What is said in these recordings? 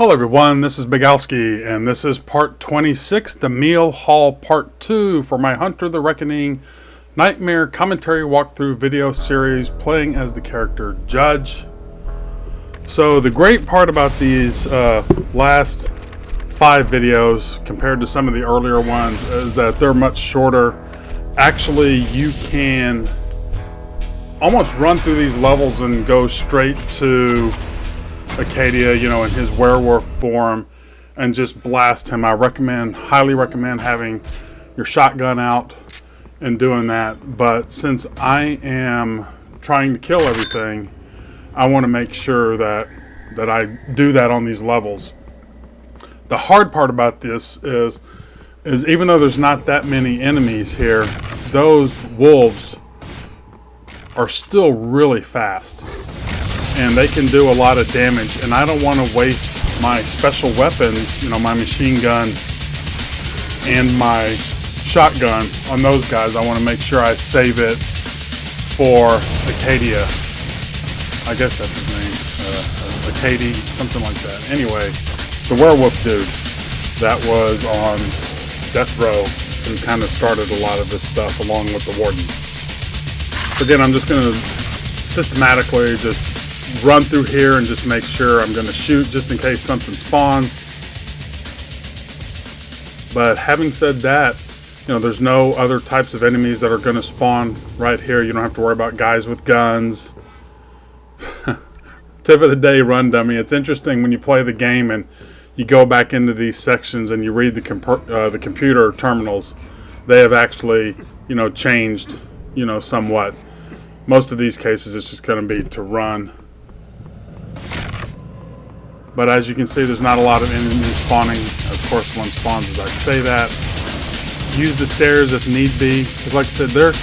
Hello everyone, this is xBIGALSKIx, and this is part 26, the Meal Hall part 2 for my Hunter the Reckoning Nightmare Commentary Walkthrough video series, playing as the character Judge. So the great part about these last 5 videos compared to some of the earlier ones is that they're much shorter. Actually, you can almost run through these levels and go straight to Arkady, in his werewolf form, and just blast him. I highly recommend having your shotgun out and doing that. But since I am trying to kill everything, I want to make sure that I do that on these levels. The hard part about this is even though there's not that many enemies here, those wolves are still really fast. And they can do a lot of damage, and I don't want to waste my special weapons, my machine gun and my shotgun on those guys. I want to make sure I save it for Arkady. I guess that's his name, Arkady, something like that. Anyway, the werewolf dude that was on death row and kind of started a lot of this stuff along with the warden. Again, I'm just going to systematically just run through here and just make sure I'm going to shoot just in case something spawns. But having said that, there's no other types of enemies that are going to spawn right here. You don't have to worry about guys with guns. Tip of the day, run dummy. It's interesting when you play the game and you go back into these sections and you read the computer terminals. They have actually changed somewhat. Most of these cases it's just going to be to run. But as you can see, there's not a lot of enemies spawning. Of course, one spawns as I say that. Use the stairs if need be. Because like I said,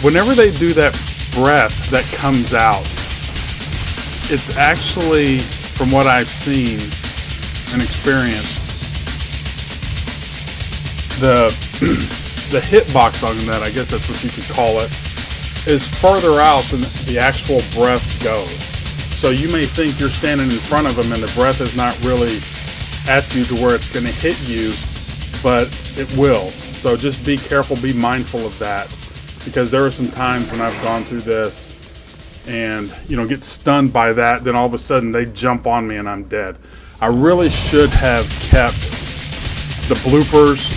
whenever they do that breath that comes out, it's actually, from what I've seen and experienced, the hitbox on that, I guess that's what you could call it, is further out than the actual breath goes. So you may think you're standing in front of them and the breath is not really at you to where it's going to hit you, but it will. So just be careful, be mindful of that, because there are some times when I've gone through this and get stunned by that, then all of a sudden they jump on me and I'm dead. I really should have kept the bloopers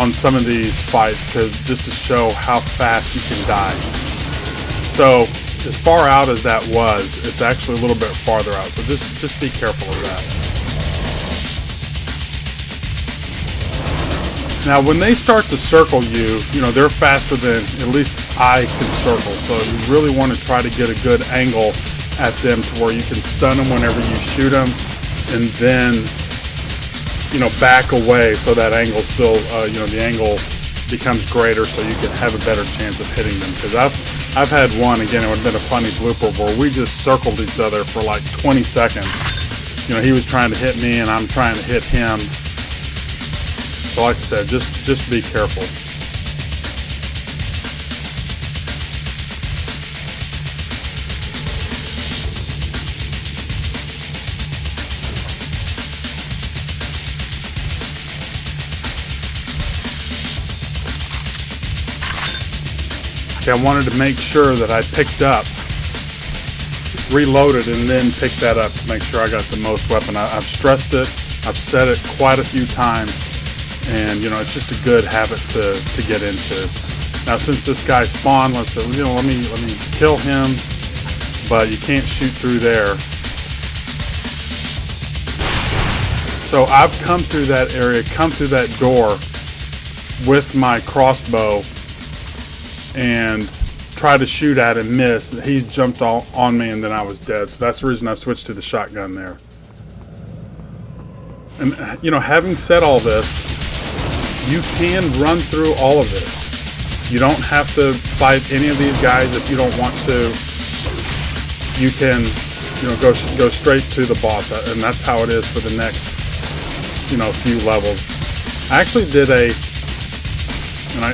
on some of these fights, because just to show how fast you can die. So as far out as that was, it's actually a little bit farther out. So just be careful of that. Now when they start to circle you, they're faster than at least I can circle. So you really want to try to get a good angle at them to where you can stun them whenever you shoot them, and then back away so that angle still, the angle becomes greater, so you can have a better chance of hitting them. Because I've had one, again, it would have been a funny blooper where we just circled each other for like 20 seconds. He was trying to hit me and I'm trying to hit him. So like I said, just be careful. I wanted to make sure that I picked up, reloaded, and then picked that up to make sure I got the most weapon. I've stressed it, I've said it quite a few times, and it's just a good habit to get into. Now since this guy spawned, let me kill him, but you can't shoot through there. So I've come through that area, come through that door with my crossbow and try to shoot at him, miss. He jumped on me and then I was dead. So that's the reason I switched to the shotgun there. And having said all this, you can run through all of this. You don't have to fight any of these guys if you don't want to. You can go straight to the boss, and that's how it is for the next few levels. I actually did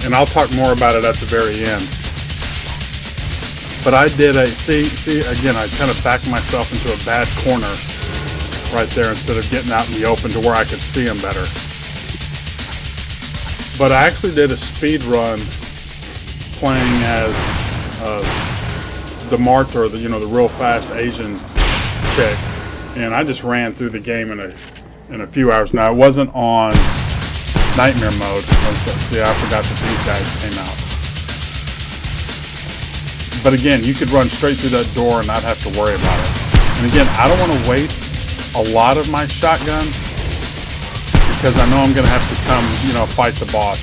and I'll talk more about it at the very end. But I did see again, I kind of backed myself into a bad corner right there instead of getting out in the open to where I could see them better. But I actually did a speed run playing as the Martyr, the real fast Asian chick, and I just ran through the game in a few hours. Now it wasn't on Nightmare mode. See, I forgot that these guys came out. But again, you could run straight through that door and not have to worry about it. And again, I don't want to waste a lot of my shotgun because I know I'm going to have to come, fight the boss.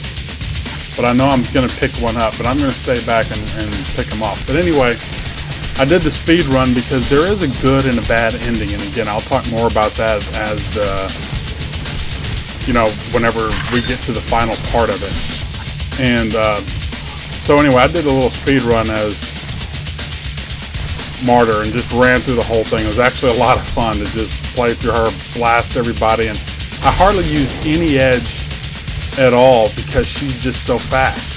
But I know I'm going to pick one up, but I'm going to stay back and pick them up. But anyway, I did the speed run because there is a good and a bad ending. And again, I'll talk more about that as whenever we get to the final part of it. And so anyway, I did a little speed run as Martyr and just ran through the whole thing. It was actually a lot of fun to just play through her, blast everybody, and I hardly used any edge at all because she's just so fast.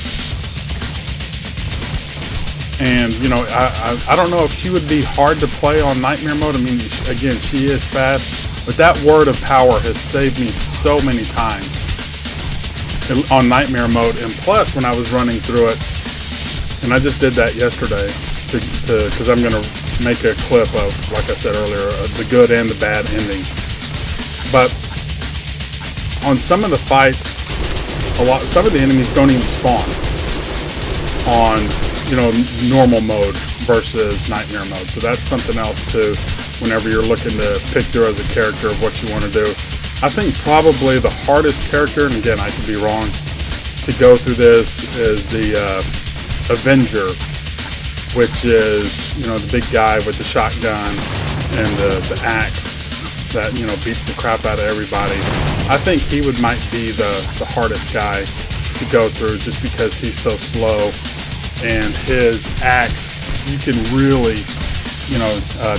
And I don't know if she would be hard to play on Nightmare mode. I mean, again, she is fast, but that word of power has saved me so many times on Nightmare mode. And plus, when I was running through it, and I just did that yesterday because I'm going to make a clip of, like I said earlier, the good and the bad ending. But on some of the fights, some of the enemies don't even spawn on normal mode versus Nightmare mode. So that's something else too whenever you're looking to pick through as a character of what you want to do. I think probably the hardest character, and again I could be wrong, to go through this is the Avenger, which is the big guy with the shotgun and the axe that beats the crap out of everybody. I think he might be the hardest guy to go through just because he's so slow, and his axe, you can really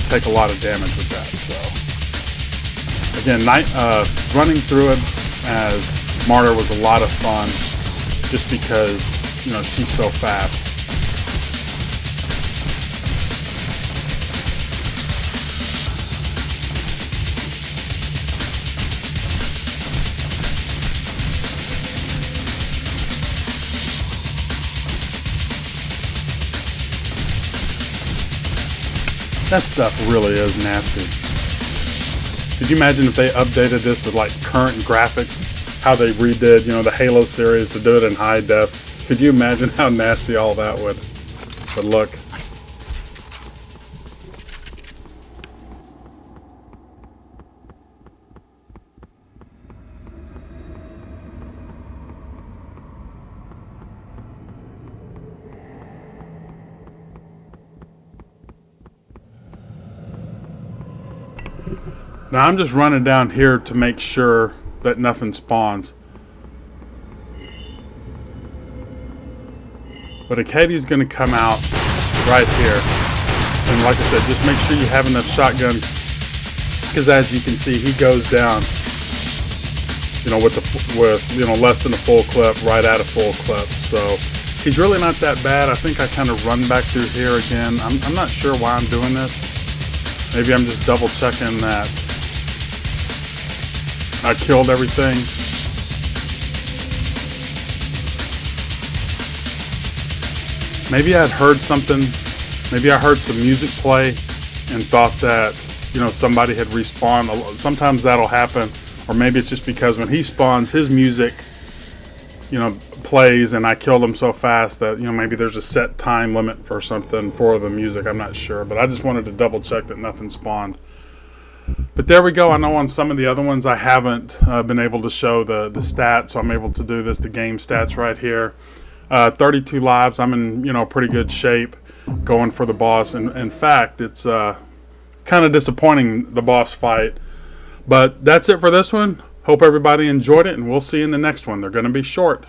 take a lot of damage with that. So again, running through it as Martyr was a lot of fun just because she's so fast. That stuff really is nasty. Could you imagine if they updated this with like current graphics, how they redid, the Halo series to do it in high def? Could you imagine how nasty all that would look? Now I'm just running down here to make sure that nothing spawns. But Arkady's going to come out right here. And like I said, just make sure you have enough shotgun. Because as you can see, he goes down, with less than a full clip, right at a full clip. So he's really not that bad. I think I kind of run back through here again. I'm not sure why I'm doing this. Maybe I'm just double checking that I killed everything. Maybe I'd heard something. Maybe I heard some music play and thought that, somebody had respawned. Sometimes that'll happen. Or maybe it's just because when he spawns, his music, plays and I killed him so fast that, maybe there's a set time limit for something for the music. I'm not sure. But I just wanted to double check that nothing spawned. But there we go. I know on some of the other ones I haven't been able to show the stats, so I'm able to do this, the game stats right here. 32 lives. I'm in pretty good shape going for the boss. And in fact, it's kind of disappointing, the boss fight. But that's it for this one. Hope everybody enjoyed it, and we'll see you in the next one. They're going to be short.